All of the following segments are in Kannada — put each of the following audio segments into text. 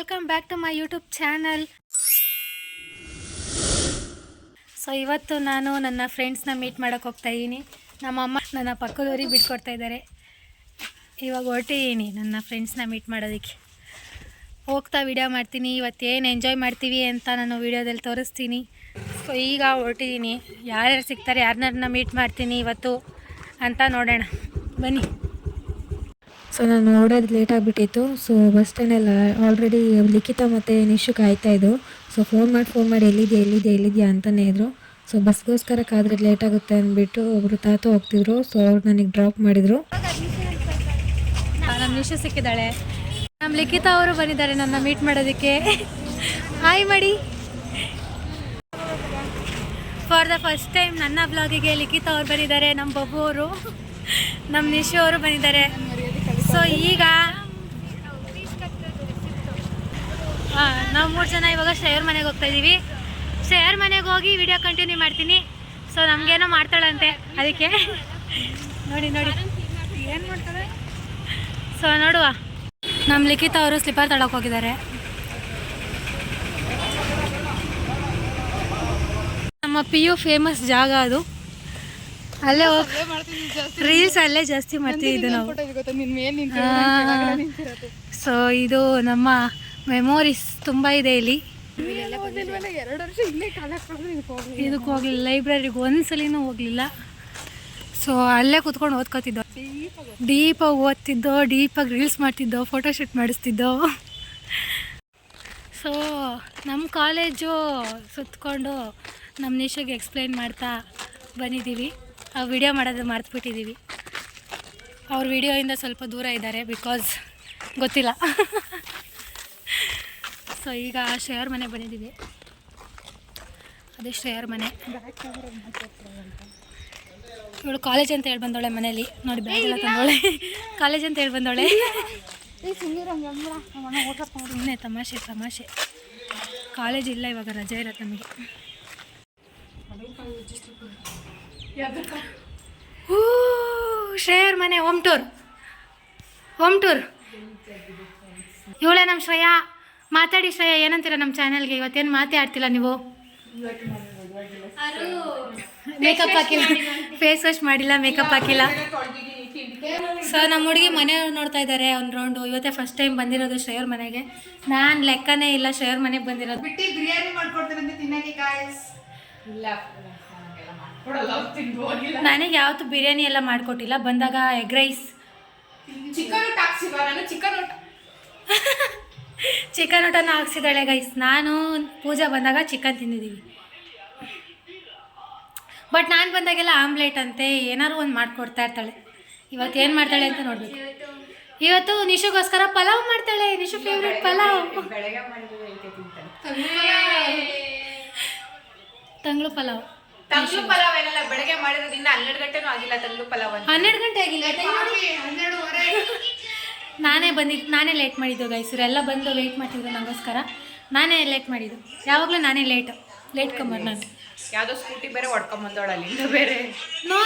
Welcome back to my YouTube channel. So ಇವತ್ತು ನಾನು ನನ್ನ ಫ್ರೆಂಡ್ಸ್ನ ಮೀಟ್ ಮಾಡೋಕ್ಕೆ ಹೋಗ್ತಾ ಇದ್ದೀನಿ. ನಮ್ಮಮ್ಮ ನನ್ನ ಪಕ್ಕದವರಿಗೆ ಬಿಟ್ಕೊಡ್ತಾ ಇದ್ದಾರೆ. ಇವಾಗ ಹೊರಟಿದ್ದೀನಿ ನನ್ನ ಫ್ರೆಂಡ್ಸ್ನ ಮೀಟ್ ಮಾಡೋದಕ್ಕೆ. ಹೋಗ್ತಾ ವಿಡಿಯೋ ಮಾಡ್ತೀನಿ. ಇವತ್ತೇನು ಎಂಜಾಯ್ ಮಾಡ್ತೀವಿ ಅಂತ ನಾನು ವಿಡಿಯೋದಲ್ಲಿ ತೋರಿಸ್ತೀನಿ. ಸೊ ಈಗ ಹೊರಟಿದ್ದೀನಿ. ಯಾರ್ಯಾರು ಸಿಗ್ತಾರೆ, ಯಾರನ್ನ ಮೀಟ್ ಮಾಡ್ತೀನಿ ಇವತ್ತು ಅಂತ ನೋಡೋಣ ಬನ್ನಿ. ಸೊ ನಾನು ಓಡೋದು ಲೇಟ್ ಆಗಿಬಿಟ್ಟಿತ್ತು. ಸೊ ಬಸ್ ಸ್ಟ್ಯಾಂಡಲ್ಲಿ ಆಲ್ರೆಡಿ ಲಿಖಿತ ಮತ್ತು ನಿಶು ಕಾಯ್ತಾಯಿದ್ರು. ಸೊ ಫೋನ್ ಮಾಡಿ ಎಲ್ಲಿದೆಯಾ ಅಂತಲೇ ಇದ್ರು. ಸೊ ಬಸ್ಗೋಸ್ಕರ ಕಾದ್ರೆ ಲೇಟ್ ಆಗುತ್ತೆ ಅಂದ್ಬಿಟ್ಟು ಒಬ್ಬರು ತಾತ ಹೋಗ್ತಿದ್ರು. ಸೊ ಅವ್ರು ನನಗೆ ಡ್ರಾಪ್ ಮಾಡಿದರು. ನಮ್ಮ ನಿಶು ಸಿಕ್ಕಿದ್ದಾಳೆ. ನಮ್ಮ ಲಿಖಿತ ಅವರು ಬಂದಿದ್ದಾರೆ ನನ್ನ ಮೀಟ್ ಮಾಡೋದಕ್ಕೆ. ಹಾಯ್ ಮಾಡಿ. ಫಾರ್ ದ ಫಸ್ಟ್ ಟೈಮ್ ನನ್ನ ಬ್ಲಾಗಿಗೆ ಲಿಖಿತ ಅವ್ರು ಬಂದಿದ್ದಾರೆ, ನಮ್ಮ ಬಬ್ಬು ಅವರು, ನಮ್ಮ ನಿಶು ಅವರು ಬಂದಿದ್ದಾರೆ. ಸೊ ಈಗ ನಾವು 3 ಜನ ಇವಾಗ ಶ್ರೇಯರ್ ಮನೆಗೆ ಹೋಗ್ತಾ ಇದ್ದೀವಿ. ಶ್ರೇಯರ್ ಮನೆಗೆ ಹೋಗಿ ವಿಡಿಯೋ ಕಂಟಿನ್ಯೂ ಮಾಡ್ತೀನಿ. ಸೊ ನಮಗೇನೋ ಮಾಡ್ತಾಳಂತೆ, ಅದಕ್ಕೆ ನೋಡಿ ಏನು ಮಾಡ್ತಾಳೆ. ಸೊ ನೋಡುವ. ನಮ್ಮ ಲಿಖಿತ ಅವರು ಸ್ಲಿಪ್ಪರ್ ತಗೊಳಕ್ಕೆ ಹೋಗಿದ್ದಾರೆ. ನಮ್ಮ PU ಫೇಮಸ್ ಜಾಗ ಅದು. ಅಲ್ಲೇ ರೀಲ್ಸ್ ಅಲ್ಲೇ ಜಾಸ್ತಿ ಮಾಡ್ತಿದ್ದು ನಾವು. ಸೊ ಇದು ನಮ್ಮ ಮೆಮೊರೀಸ್ ತುಂಬ ಇದೆ ಇಲ್ಲಿ. ಇದಕ್ಕೆ ಹೋಗ್ಲಿಲ್ಲ, ಲೈಬ್ರರಿಗೆ ಒಂದ್ಸಲಿನೂ ಹೋಗ್ಲಿಲ್ಲ. ಸೊ ಅಲ್ಲೇ ಕೂತ್ಕೊಂಡು ಓದ್ಕೋತಿದ್ದೋ, ಡೀಪಾಗಿ ಓದ್ತಿದ್ದೋ, ಡೀಪಾಗಿ ರೀಲ್ಸ್ ಮಾಡ್ತಿದ್ದೋ, ಫೋಟೋಶೂಟ್ ಮಾಡಿಸ್ತಿದ್ದೋ. ಸೊ ನಮ್ಮ ಕಾಲೇಜು ಸುತ್ಕೊಂಡು ನಮ್ಮ ನಿಶಿಗೆ ಎಕ್ಸ್ಪ್ಲೈನ್ ಮಾಡ್ತಾ ಬಂದಿದ್ದೀವಿ. ಆ ವಿಡಿಯೋ ಮಾಡೋದು ಮರ್ತುಬಿಟ್ಟಿದ್ದೀವಿ. ಅವ್ರ ವಿಡಿಯೋಯಿಂದ ಸ್ವಲ್ಪ ದೂರ ಇದ್ದಾರೆ, ಬಿಕಾಸ್ ಗೊತ್ತಿಲ್ಲ. ಸೊ ಈಗ ಶ್ರೇಯರ್ ಮನೆ ಬಂದಿದ್ದೀವಿ. ಅದೇ ಶ್ರೇಯರ್ ಮನೆ. ಇವಳು ಕಾಲೇಜ್ ಅಂತ ಹೇಳಿ ಬಂದವಳೆ ಮನೇಲಿ. ನೋಡಿ ಬ್ಯಾಗ್ ಎಲ್ಲ ತಂದವಳೆ. ಕಾಲೇಜ್ ಅಂತ ಹೇಳಿ ಬಂದವಳೆ. ಸುಮ್ಮನೆ ತಮಾಷೆ. ಕಾಲೇಜ್ ಇಲ್ಲ, ಇವಾಗ ರಜೆ ಇರತ್ತೆ ನಮಗೆ. ಶ್ರೇಯರ್ ಮನೆ ಹೋಮ್ ಟೂರ್. ಇವಳೇ ನಮ್ಮ ಶ್ರೇಯಾ. ಮಾತಾಡಿ ಶ್ರೇಯಾ, ಏನಂತೀರ ನಮ್ಮ ಚಾನಲ್ಗೆ? ಇವತ್ತೇನು ಮಾತೇ ಆಡ್ತಿಲ್ಲ ನೀವು. ಮೇಕಪ್ ಹಾಕಿಲ್ಲ, ಫೇಸ್ ವಾಶ್ ಮಾಡಿಲ್ಲ, ಮೇಕಪ್ ಹಾಕಿಲ್ಲ. ಸೊ ನಮ್ಮ ಹುಡುಗಿ ಮನೆ ನೋಡ್ತಾ ಇದ್ದಾರೆ ಒಂದು ರೌಂಡು. ಇವತ್ತೇ ಫಸ್ಟ್ ಟೈಮ್ ಬಂದಿರೋದು ಶ್ರೇಯರ್ ಮನೆಗೆ. ನಾನು ಲೆಕ್ಕನೇ ಇಲ್ಲ ಶ್ರೇಯರ್ ಮನೆಗೆ ಬಂದಿರೋದು. ಬಿರಿಯಾನಿ ಮಾಡ್ಕೊಡ್ತೀನಿ ತಿನ್ನಕ್ಕೆ ಗಾಯ್ಸ್. ನನಗೆ ಯಾವತ್ತು ಬಿರಿಯಾನಿ ಎಲ್ಲ ಮಾಡಿಕೊಟ್ಟಿಲ್ಲ. ಬಂದಾಗ ಎಗ್ ರೈಸ್, ಚಿಕನ್ ಊಟನ ಹಾಕ್ಸಿದ್ದಾಳೆ ಗೈಸ್. ನಾನು ಪೂಜಾ ಬಂದಾಗ ಚಿಕನ್ ತಿಂದಿದ್ದೀವಿ. ಬಟ್ ನಾನು ಬಂದಾಗೆಲ್ಲ ಆಮ್ಲೆಟ್ ಅಂತೆ ಏನಾದ್ರು ಒಂದು ಮಾಡಿಕೊಡ್ತಾ ಇರ್ತಾಳೆ. ಇವತ್ತು ಏನು ಮಾಡ್ತಾಳೆ ಅಂತ ನೋಡಬೇಕು. ಇವತ್ತು ನಿಶುಗೋಸ್ಕರ ಪಲಾವ್ ಮಾಡ್ತಾಳೆ. ನಿಶು ಫೇವ್ರೆಟ್ ಪಲಾವ್. ತಂಗ್ಳು ಪಲಾವ್. ಏನಲ್ಲ, ಬೆಳಗ್ಗೆ ಮಾಡಿರೋದ್ರಿಂದ 12 ಗಂಟೆನೂ ಆಗಿಲ್ಲ. ತಂಗ್ಳು ಪಲಾವ್ 12 ಗಂಟೆ ಆಗಿಲ್ಲ. 12:30 ನಾನೇ ಲೇಟ್ ಮಾಡಿದ್ದು ಗೈಸ್. ಇವರೆಲ್ಲ ಬಂದು ವೆಯ್ಟ್ ಮಾಡ್ತಿದ್ರು ನನಗೋಸ್ಕರ. ನಾನೇ ಲೇಟ್ ಮಾಡಿದ್ದು. ಯಾವಾಗಲೂ ನಾನೇ ಲೇಟ್ ಕಮ್ಮರ್. ನಾನು ಯಾವುದೋ ಸ್ಕೂಟಿ ಬೇರೆ ಹೊಡ್ಕೊಂಬಂದವಳು ಅಲ್ಲಿಂದ ಬೇರೆ. ನೋ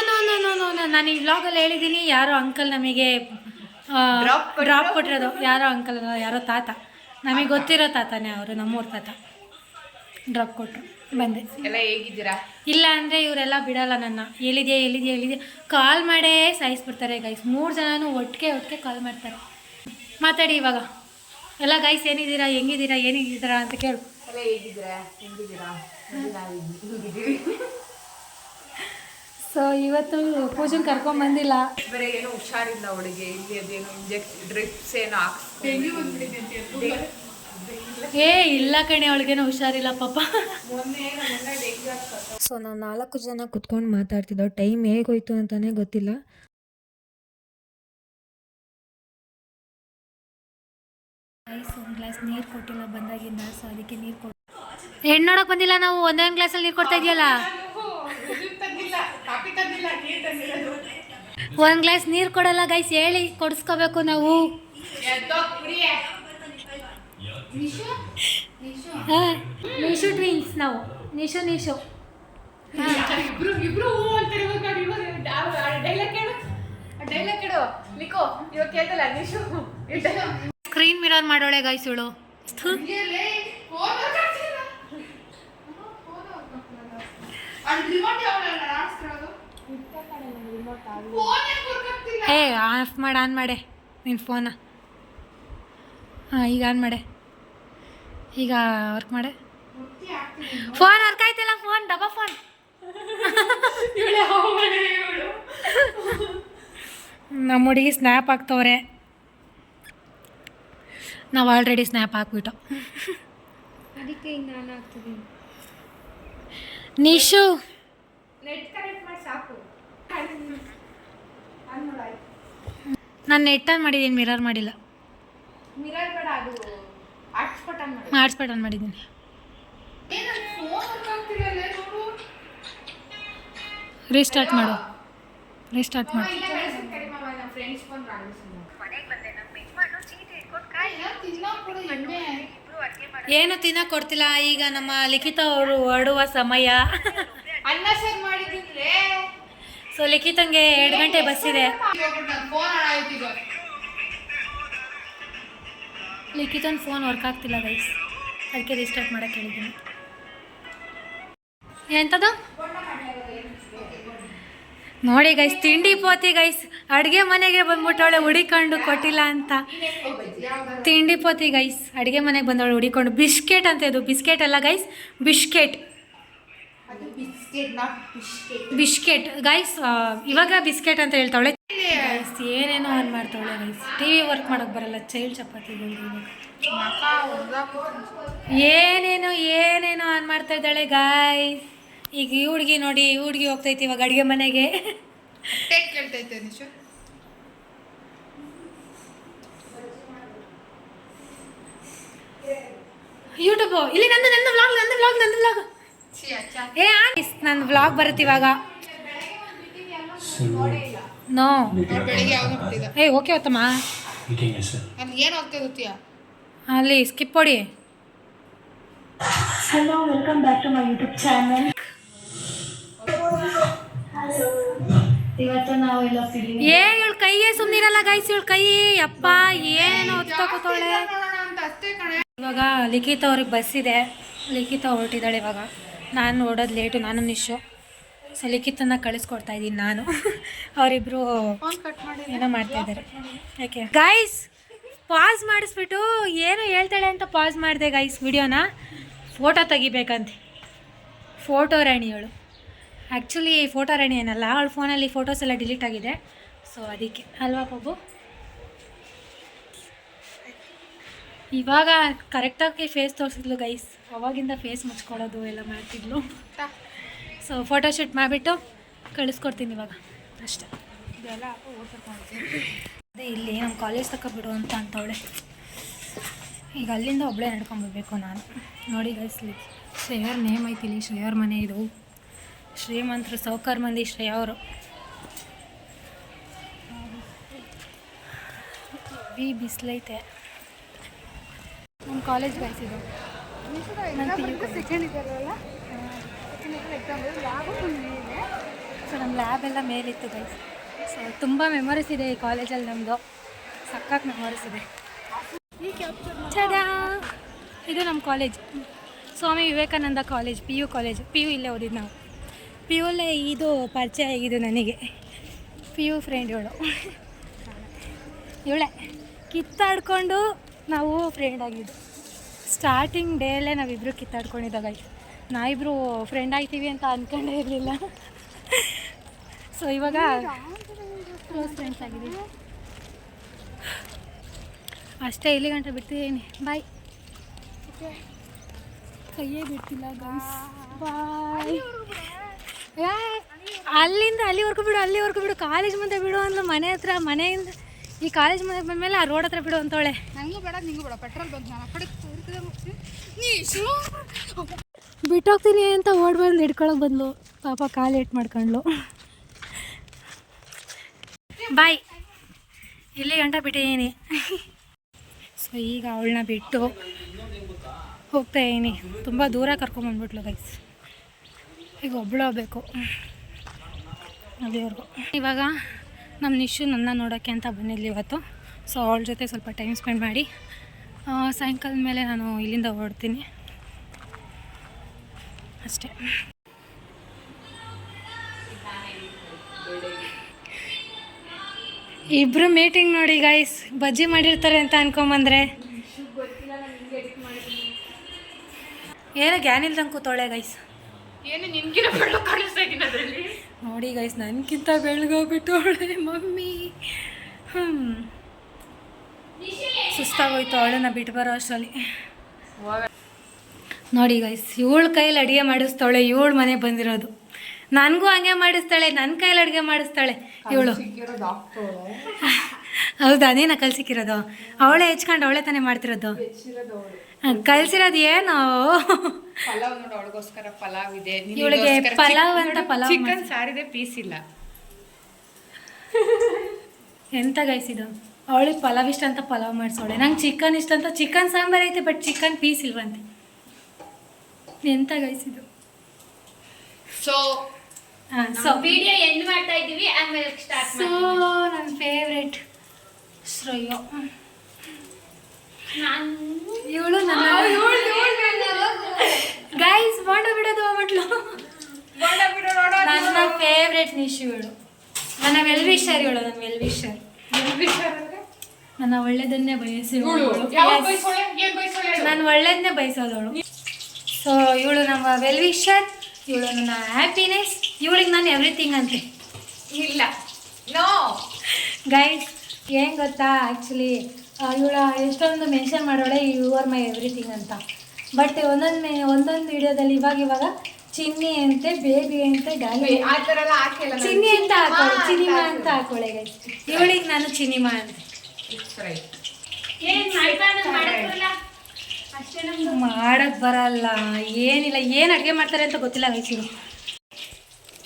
ನಾನು ಈ ವ್ಲಾಗಲ್ಲಿ ಹೇಳಿದ್ದೀನಿ. ಯಾರೋ ಅಂಕಲ್ ನಮಗೆ ಡ್ರಾಪ್ ಕೊಟ್ಟಿರೋದು. ಯಾರೋ ಅಂಕಲ್, ಯಾರೋ ತಾತ, ನಮಗೆ ಗೊತ್ತಿರೋ ತಾತನೇ ಅವರು, ನಮ್ಮೂರ ತಾತ ಡ್ರಾಪ್ ಕೊಟ್ಟರು. ಬಂದೆ. ಎಲ್ಲ ಹೇಗಿದ್ದೀರಾ? ಇಲ್ಲ ಅಂದರೆ ಇವರೆಲ್ಲ ಬಿಡಲ್ಲ ನನ್ನ. ಎಲ್ಲಿದೆಯಾ ಕಾಲ್ ಮಾಡೇ ಸಾಯಿಸ್ಬಿಡ್ತಾರೆ ಗೈಸ್. 3 ಜನನೂ ಒಟ್ಟಿಗೆ ಕಾಲ್ ಮಾಡ್ತಾರೆ. ಮಾತಾಡಿ ಇವಾಗ ಎಲ್ಲ ಗೈಸ್. ಏನಿದ್ದೀರಾ, ಹೆಂಗಿದ್ದೀರಾ ಅಂತ ಕೇಳು. ಎಲ್ಲ ಹೇಗಿದ್ದೀರಾ, ಹೆಂಗಿದ್ದೀರಾ? ಸೊ ಇವತ್ತು ಪೂಜನ್ ಕರ್ಕೊಂಬಂದಿಲ್ಲ. ಬೇರೆ ಏನೋ ಹುಷಾರಿಲ್ಲ ಅವಳಿಗೆ. ಇಲ್ಲಿ ಅದೇನೋ ಡ್ರಿಪ್ಸ್ ಏನೋ ಇಲ್ಲ ಕಣೆ, ಅವಳಿಗೇನೋ ಹುಷಾರಿಲ್ಲ ಪಾಪ. ಸೊ ನಾವು 4 ಜನ ಕುತ್ಕೊಂಡು ಮಾತಾಡ್ತಿದ್ದೋ. ಟೈಮ್ ಹೇಗೋಯ್ತು ಅಂತಲೇ ಗೊತ್ತಿಲ್ಲ. ಒಂದು ಗ್ಲಾಸ್ ನೀರು ಕೊಟ್ಟಿಲ್ಲ ಬಂದಾಗಿಂದ. ಸೊ ಅದಕ್ಕೆ ನೀರು ಕೊಟ್ಟು ಹೆಣ್ಣು ನೋಡೋಕೆ ಬಂದಿಲ್ಲ ನಾವು. ಒಂದೇ ಗ್ಲಾಸಲ್ಲಿ ನೀರು ಕೊಡ್ತಾ ಇದೆಯಲ್ಲ. 1 ಗ್ಲಾಸ್ ನೀರು ಕೊಡಲ್ಲ ಗೈಸ್. ಹೇಳಿ ಕೊಡಿಸ್ಕೋಬೇಕು ನಾವು. ನಿಶು ಟ್ವಿನ್ಸ್ ನಾವು. ನಿಶು ಡೈಲಾಗ್ ಕೇಳು ಲಿಖೋ. ಇವಾಗ ಕೇಳ್ತಲ್ಲ ನಿಶು. ಸ್ಕ್ರೀನ್ ಮಿರರ್ ಮಾಡೋಳೆ ಗೈಸ್ ಇವಳು. ಥು. ಏ ಆಫ್ ಮಾಡಿ ಆನ್ ಮಾಡೆ ನಿನ್ನ ಫೋನ. ಹಾಂ ಈಗ ಆನ್ ಮಾಡೆ, ಈಗ ವರ್ಕ್ ಮಾಡೆ. ಫೋನ್ ವರ್ಕ್ ಆಯ್ತಿಲ್ಲ, ಫೋನ್ ಡಬ್ಬ ಫೋನ್. ನಮ್ಮ ಹುಡುಗಿ ಸ್ನ್ಯಾಪ್ ಹಾಕ್ತವ್ರೆ, ನಾವು ಆಲ್ರೆಡಿ ಸ್ನ್ಯಾಪ್ ಹಾಕ್ಬಿಟ್ಟು. ಅದಕ್ಕೆ ಹಿಂಗೆ ನಾನು ಆಗ್ತಿದ್ದೀನಿ. ನಿಶು ನೆಟ್ ಕನೆಕ್ಟ್ ಮಾಡಿ ಸಾಕು. ನಾನು ನೆಟ್ ಆನ್ ಮಾಡಿದ್ದೀನಿ, ಮಿರರ್ ಮಾಡಿಲ್ಲ. ಮಿರರ್ ಬೇಡ, ಅದು ಹಾಟ್ಸ್ಪಾಟ್ ಆನ್ ಮಾಡಿ. ಹಾಟ್ಸ್ಪಾಟ್ ಆನ್ ಮಾಡಿದ್ದೀನಿ. ರೀಸ್ಟಾರ್ಟ್ ಮಾಡು, ರೀಸ್ಟಾರ್ಟ್ ಮಾಡು. ಫ್ರೆಂಡ್ಸ್ ಫೋನ್ ಏನು ತಿನ್ನಕ್ಕೆ ಕೊಡ್ತಿಲ್ಲ. ಈಗ ನಮ್ಮ ಲಿಖಿತ ಅವರು ಹೊರಡುವ ಸಮಯ. ಅನ್ನ ಸರ್ ಮಾಡಿದ್ರೆ ಸೊ ಲಿಖಿತಂಗೆ 2 ಗಂಟೆ ಬಸ್ ಇದೆ. ಲಿಖಿತನ ಫೋನ್ ವರ್ಕ್ ಆಗ್ತಿಲ್ಲ ಗೈಸ್, ಅದಕ್ಕೆ ರೀಸ್ಟಾರ್ಟ್ ಮಾಡಕ್ಕೆ ಹೇಳಿದ್ದೀನಿ. ಎಂಥದ್ದು ನೋಡಿ ಗೈಸ್, ತಿಂಡಿ ಪೋತಿ ಗೈಸ್, ಅಡುಗೆ ಮನೆಗೆ ಬಂದ್ಬಿಟ್ಟವಳೆ ಹುಡಿಕೊಂಡು ಕೊಟ್ಟಿಲ್ಲ ಅಂತ. ತಿಂಡಿ ಪೋತಿ ಗೈಸ್, ಅಡುಗೆ ಮನೆಗೆ ಬಂದವಳು ಹುಡಿಕೊಂಡು. ಬಿಸ್ಕೆಟ್ ಅಂತ ಇದು, ಬಿಸ್ಕೆಟ್ ಅಲ್ಲ ಗೈಸ್, ಬಿಸ್ಕೆಟ್. ಬಿಸ್ಕೆಟ್ ಗೈಸ್, ಇವಾಗ ಬಿಸ್ಕೆಟ್ ಅಂತ ಹೇಳ್ತಾವಳೆ ಗೈಸ್. ಏನೇನೋ ಆನ್ ಮಾಡ್ತಾವಳೆ ಗೈಸ್, TV ವರ್ಕ್ ಮಾಡೋಕ್ಕೆ ಬರಲ್ಲ, ಚೈಲ್ಡ್ ಚಪಾತಿಗಳು. ಏನೇನೋ ಆನ್ ಮಾಡ್ತಾ ಇದ್ದಾಳೆ ಗಾಯ್ಸ್. ಈಗ ಈ ಹುಡುಗಿ ನೋಡಿ, ಈ ಹುಡುಗಿ ಹೋಗ್ತೈತಿ ಇವಾಗ ಅಡುಗೆ ಮನೆಗೆ. ಕೇಳ್ತೈತೆ ನಿಶು. ಯೂಟ್ಯೂಬ್ ಇಲ್ಲಿ ನಂದು ವ್ಲಾಗ್. ಏ ನನ್ನ ವ್ಲಾಗ್ ಬರುತ್ತೆ ಇವಾಗ. ನೋ ಬೆಳಿಗ್ಗೆ ಯಾವಾಗ ಹೋಗ್ತಿದ್ದ? ಏ ಓಕೆ ಹೋತಮ್ಮ, ಅಲ್ಲಿ ಏನು ಹೋಗ್ತಾ ಗೊತ್ತೀಯಾ? ಅಲ್ಲಿ ಸ್ಕಿಪ್ ಹೊಡಿ. Hello, welcome back to my YouTube channel. ಇವತ್ತು ನಾವು ಎಲ್ಲ ಫಿಲಿಮ್. ಏ ಇವಳು ಕೈಯೇ ಸುಮ್ಮನಿರಲ್ಲ ಗೈಸ್, ಇವಳು ಕೈ ಅಪ್ಪ ಏನು ಹೊತ್ತಾ ಕೂತವಳೆ. ಇವಾಗ ಲಿಖಿತ ಅವ್ರಿಗೆ ಬಸ್ ಇದೆ, ಲಿಖಿತ ಹೊರಟಿದ್ದಾಳೆ ಇವಾಗ. ನಾನು ಓಡೋದು ಲೇಟು, ನಾನು ನಿಶು. ಸೊ ಲಿಖಿತನ ಕಳಿಸ್ಕೊಡ್ತಾ ಇದ್ದೀನಿ ನಾನು. ಅವರಿಬ್ಬರು ಏನೋ ಮಾಡ್ತಾಯಿದ್ದಾರೆ. ಯಾಕೆ ಗೈಸ್ ಪಾಸ್ ಮಾಡಿಸ್ಬಿಟ್ಟು ಏನೋ ಹೇಳ್ತಾಳೆ ಅಂತ ಪಾಸ್ ಮಾಡಿದೆ ಗೈಸ್ ವಿಡಿಯೋನ. ಫೋಟೋ ತೆಗಿಬೇಕಂತೆ. ಫೋಟೋ ರಾಣಿಯವಳು. ಆ್ಯಕ್ಚುಲಿ ಫೋಟೋ ರಾಣಿ ಏನಲ್ಲ, ಅವಳ ಫೋನಲ್ಲಿ ಫೋಟೋಸ್ ಎಲ್ಲ ಡಿಲೀಟ್ ಆಗಿದೆ. ಸೊ ಅದಕ್ಕೆ ಅಲ್ವಾ ಪಬ್ಬು. ಇವಾಗ ಕರೆಕ್ಟಾಗಿ ಫೇಸ್ ತೋರಿಸಿದ್ಲು ಗೈಸ್, ಅವಾಗಿಂದ ಫೇಸ್ ಮುಚ್ಕೊಳ್ಳೋದು ಎಲ್ಲ ಮಾಡ್ತಿದ್ಲು. ಸೊ ಫೋಟೋಶೂಟ್ ಮಾಡಿಬಿಟ್ಟು ಕಳಿಸ್ಕೊಡ್ತೀನಿ ಇವಾಗ ಅಷ್ಟೇ. ಇದೆಲ್ಲ ಅದೇ ಇಲ್ಲಿ ನಮ್ಮ ಕಾಲೇಜ್ ತಕ್ಕ ಬಿಡು ಅಂತ ಅಂತವಳೆ. ಈಗ ಅಲ್ಲಿಂದ ಒಬ್ಬಳೇ ನಡ್ಕೊಂಡ್ಬರ್ಬೇಕು ನಾನು. ನೋಡಿ ಗೈಸ್, ಶ್ರೇಯರ್ ನೇಮ್ ಐತಿಲ್ಲಿ, ಶ್ರೇಯರ್ ಮನೆ ಇದು. ಶ್ರೀಮಂತರು ಸೌಕರ್ ಮಂದಿ ಶ್ರೇಯ ಅವರು. ಬಿಸಿಲೈತೆ ನಮ್ಮ ಕಾಲೇಜ್ ಗೈಸ್ ಇದು. ಸೊ ನಮ್ಮ ಲ್ಯಾಬ್ ಎಲ್ಲ ಮೇಲಿತ್ತು ಗೈಸ್. ಸೊ ತುಂಬ ಮೆಮೊರೀಸ್ ಇದೆ ಈ ಕಾಲೇಜಲ್ಲಿ ನಮ್ಮದು, ಸಖತ್ ಮೆಮೊರೀಸ್ ಇದೆ. ಇದು ನಮ್ಮ college, Swami Vivekananda college, PU college. PU ಇಲ್ಲೇ ಓದಿದ್ದು ನಾವು. PUಲ್ಲೇ ಇದು ಪರಿಚಯ ಆಗಿದ್ದು ನನಗೆ. PU ಫ್ರೆಂಡ್ ಇವಳೆ ಕಿತ್ತಾಡ್ಕೊಂಡು ನಾವು ಫ್ರೆಂಡ್ ಆಗಿದ್ದು. ಸ್ಟಾರ್ಟಿಂಗ್ ಡೇಯಲ್ಲೇ ನಾವಿಬ್ಬರು ಕಿತ್ತಾಡ್ಕೊಂಡಿದ್ದಾಗ ನಾವಿಬ್ಬರು ಫ್ರೆಂಡ್ ಆಗ್ತೀವಿ ಅಂತ ಅಂದ್ಕೊಂಡೇ ಇರಲಿಲ್ಲ. ಸೊ ಇವಾಗ ಕ್ಲೋಸ್ ಫ್ರೆಂಡ್ಸ್ ಆಗಿದ್ದೀವಿ ಅಷ್ಟೇ. ಇಲ್ಲಿ ಗಂಟೆ ಬಿಡ್ತಿದ್ದೀನಿ, ಬಾಯ್. ಕೈಯೇ ಬಿಡ್ತಿಲ್ಲ ಗೈಸ್, ಬಾಯ್. ಅಲ್ಲಿಂದ ಅಲ್ಲಿವರೆಗೂ ಬಿಡು, ಕಾಲೇಜ್ ಮುಂದೆ ಬಿಡು ಅಂದ್ಲು. ಮನೆ ಹತ್ರ, ಮನೆಯಿಂದ ಈ ಕಾಲೇಜ್ ಮುಂದೆ ಬಂದಮೇಲೆ ಆ ರೋಡ್ ಹತ್ರ ಬಿಡು ಅಂತವಳೆ. ನಂಗೂ ಬೇಡ ನಿಂಗೂ ಬೇಡ, ಪೆಟ್ರೋಲ್ ಬಂದು ನಾನು ಆ ಕಡೆ ಬಿಟ್ಟೋಗ್ತೀನಿ ಅಂತ ಓಡ್ ಬಂದು ಹಿಡ್ಕೊಳಕ್ಕೆ ಬಂದ್ಲು. ಪಾಪ ಕಾಲು ಏಟ್ ಮಾಡ್ಕೊಂಡ್ಲು. ಬಾಯ್. ಇಲ್ಲಿ ಗಂಟ ಬಿಟ್ಟಿದ್ದೀನಿ. ಸೊ ಈಗ ಅವಳನ್ನ ಬಿಟ್ಟು ಹೋಗ್ತಾ ಇದ್ದೀನಿ. ತುಂಬ ದೂರ ಕರ್ಕೊಂಬಂದ್ಬಿಟ್ಲು ಗೈಸ್. ಈಗ ಒಬ್ಬಳು ಹೋಗ್ಬೇಕು ಅಲ್ಲಿವರೆಗೂ. ಇವಾಗ ನಮ್ಮ ನಿಶು ನನ್ನ ನೋಡೋಕ್ಕೆ ಅಂತ ಬಂದಿದ್ಲು ಇವತ್ತು. ಸೊ ಅವಳ ಜೊತೆ ಸ್ವಲ್ಪ ಟೈಮ್ ಸ್ಪೆಂಡ್ ಮಾಡಿ ಸಾಯಂಕಾಲದ ಮೇಲೆ ನಾನು ಇಲ್ಲಿಂದ ಹೊರಡ್ತೀನಿ ಅಷ್ಟೇ. ಇಬ್ಬರು ಮೀಟಿಂಗ್ ನೋಡಿ ಗೈಸ್, ಬಜ್ಜಿ ಮಾಡಿರ್ತಾರೆ ಅಂತ ಅನ್ಕೊಂಬಂದ್ರೆ ಏನೋ ಗ್ಯಾನ್ ಇಲ್ದಂಗೆ ಕೂತವಳೆ ಗೈಸ್. ಏನು ನಿನ್ಗಿನ ಬೆಳ್ಳು ಕಾಣಿಸ್ತಾ ಇದ್ದೀನಿ ಅದರಲ್ಲಿ. ನೋಡಿ ಗೈಸ್, ನನಗಿಂತ ಬೆಳಗೋಗ್ಬಿಟ್ಟವಳೆ ಮಮ್ಮಿ. ಸುಸ್ತಾಗೋಯ್ತು ಅವಳನ್ನ ಬಿಟ್ಟು ಬರೋ ಅಷ್ಟರಲ್ಲಿ. ನೋಡಿ ಗೈಸ್, ಇವಳ ಕೈಲಿ ಅಡುಗೆ ಮಾಡಿಸ್ತಾಳೆ. ಇವಳು ಮನೆ ಬಂದಿರೋದು. ನನಗೂ ಹಂಗೆ ಮಾಡಿಸ್ತಾಳೆ, ನನ್ನ ಕೈಲಿ ಅಡುಗೆ ಮಾಡಿಸ್ತಾಳೆ ಇವಳು. ಹೌದಾ, ನೀನ ಕಲ್ಸಿಕ್ಕಿರೋದು? ಅವಳೇ ಹೆಚ್ಕೊಂಡು ಅವಳೇ ತಾನೇ ಮಾಡ್ತಿರೋದು. ಕಲ್ಸಿರೋದು ಏನು? ಪಲಾವ್ ನೋಡು, ಅವಳಿಗೋಸ್ಕರ ಪಲಾವ್ ಇದೆ. ಇವಳಿಗೆ ಪಲಾವ್ ಅಂತ ಪಲಾವ್ ಚಿಕನ್ ಸಾರಿದೆ, ಪೀಸ್ ಇಲ್ಲ. ಎಂತ ಗೈಸ್ ಇದು? ಅವಳಿಗೆ ಪಲಾವ್ ಇಷ್ಟ ಅಂತ ಪಲಾವ್ ಮಾಡಿಸೋಳೆ, ನಂಗೆ ಚಿಕನ್ ಇಷ್ಟ ಅಂತ ಚಿಕನ್ ಸಾಂಬಾರು ಐತೆ, ಬಟ್ ಚಿಕನ್ ಪೀಸ್ ಇಲ್ವಂತೆ. ಎಂತ ಗೈಸ್ ಇದು? ಸೊ ವಿಡಿಯೋ ಎಂಡ್ ಮಾಡ್ತಾ ಇದ್ದೀವಿ, ಆಮೇಲೆ ಸ್ಟಾರ್ಟ್ ಸೊ ನನ್ನ ಫೇವ್ರೆಟ್ ಶ್ರೇಯ. ಇವಳು ನನ್ನ ಗೈಸ್ ಬೋಂಡ ಬಿಡೋದು ಹೋಗ್ಬಿಟ್ಲು. ನನ್ನ ಫೇವ್ರೆಟ್ ನಿಶು ಇವಳು. ನನ್ನ ವೆಲ್ವಿಷರ್ ಇವಳು. ನನ್ನ ವೆಲ್ವಿಷರ್, ನನ್ನ ಒಳ್ಳೇದನ್ನೇ ಬಯಸಿವಳು. ನಾನು ಒಳ್ಳೇದನ್ನೇ ಬಯಸೋದವಳು. ಸೊ ಇವಳು ನಮ್ಮ ವೆಲ್ವಿಷರ್, ಇವಳು ನನ್ನ ಹ್ಯಾಪಿನೆಸ್. ಇವಳಿಗೆ ನಾನು ಎವ್ರಿಥಿಂಗ್ ಅಂತೆ. ಇಲ್ಲ ನೋ ಗೈಸ್, ಏನು ಗೊತ್ತಾ, ಆ್ಯಕ್ಚುಲಿ ಇವಳ ಎಷ್ಟೊಂದು ಮೆನ್ಷನ್ ಮಾಡೋಳೆ ಯು ಆರ್ ಮೈ ಎವ್ರಿಥಿಂಗ್ ಅಂತ. ಬಟ್ ಒಂದೊಂದು ವಿಡಿಯೋದಲ್ಲಿ ಇವಾಗ ಚಿನ್ನಿ ಅಂತೆ, ಬೇಬಿ ಅಂತೆ, ಡಾಲಿ ಆ ಥರ ಎಲ್ಲ ಹಾಕಿಲ್ಲ. ಚಿನ್ನಿ ಅಂತ ಹಾಕೋಳೆ, ಚಿನಿಮಾ ಅಂತ ಹಾಕೋಳೆ ಗೈಸ್. ಇವಳಿಗೆ ನಾನು ಚಿನಿಮಾ ಅಂತ. ಮಾಡಕ್ ಬರಲ್ಲ, ಏನಿಲ್ಲ. ಏನು ಅಡುಗೆ ಮಾಡ್ತಾರೆ ಅಂತ ಗೊತ್ತಿಲ್ಲ ಗೈಸ್. ಇವರು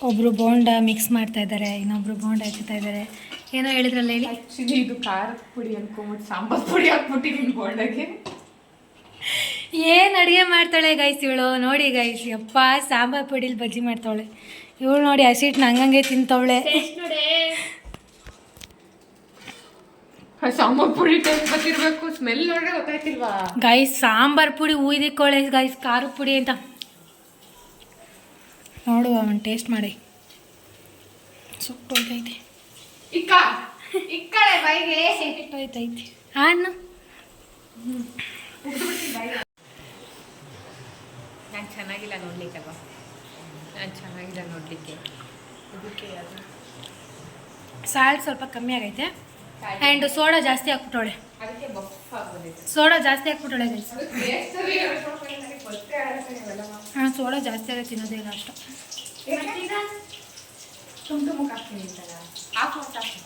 ಒಬ್ರು ಬೋಂಡ ಮಿಕ್ಸ್ ಮಾಡ್ತಾ ಇದ್ದಾರೆ, ಇನ್ನೊಬ್ರು ಬೋಂಡ ಎತ್ತಾ ಇದ್ದಾರೆ. ಏನೋ ಹೇಳಿದ್ರಲ್ಲ ಹೇಳಿ. ಆ್ಯಕ್ಚುಲಿ ಇದು ಖಾರದ ಪುಡಿ ಅನ್ಕೊಂಬಿಟ್ಟು ಸಾಂಬಾರ್ ಪುಡಿ ಹಾಕ್ಬಿಟ್ಟಿದ್ದೀನಿ ಬೋಂಡಗೆ. ಏನು ಅಡುಗೆ ಮಾಡ್ತಾಳೆ ಗೈಸ್ ಇವಳು. ನೋಡಿ ಗೈಸ್, ಯಪ್ಪ ಸಾಂಬಾರ್ ಪುಡಿಲಿ ಬಜ್ಜಿ ಮಾಡ್ತಾವಳೆ ಇವಳು. ನೋಡಿ ಹಸಿಟ್ಟು ಹಂಗಂಗೆ ತಿಂತವಳೆ. ಸಾಂಬಾರ್ ಪುಡಿ ಟೇಸ್ಟ್ ಗೊತ್ತಿರಬೇಕು, ಸ್ಮೆಲ್ ನೋಡ್ರೆ ಗೊತ್ತಾಯ್ತಿಲ್ವಾ ಗೈಸ್? ಸಾಂಬಾರ್ ಪುಡಿ ಉಯ್ದಿಕ್ಕೋಳೆ ಗೈಸ್, ಖಾರದ ಪುಡಿ ಅಂತ. ನೋಡುವ ಅವನು ಟೇಸ್ಟ್ ಮಾಡಿ. ಸುಟ್ಟೋಯ್ತೈತಿ ಇಕ್ಕಳೆ ಬೈಗೆ. ಸುಟ್ಟೋಯ್ತೈತಿ ಅನ್ನು. ನಾನು ಚೆನ್ನಾಗಿಲ್ಲ ನೋಡ್ಲಿಕ್ಕಲ್ವಾ? ನಾನು ಚೆನ್ನಾಗಿಲ್ಲ ನೋಡ್ಲಿಕ್ಕೆ. ಅದಕ್ಕೆ ಅದು ಸಾಲ್ಟ್ ಸ್ವಲ್ಪ ಕಮ್ಮಿ ಆಗೈತೆ. ಆ್ಯಂಡ್ ಸೋಡಾ ಜಾಸ್ತಿ ಹಾಕ್ಬಿಟ್ಟವಳೆ. ಅದಕ್ಕೆ ಬಫ್ ಆಗೋದೈತೆ. ಸೋಡಾ ಜಾಸ್ತಿ ಹಾಕ್ಬಿಟ್ಟವಳೆ ಗೈಸ್. ಹಾಂ, ಸೋಡಾ ಜಾಸ್ತಿ ಆಗ ತಿನ್ನೋದೇ ಇಲ್ಲ ಅಷ್ಟು.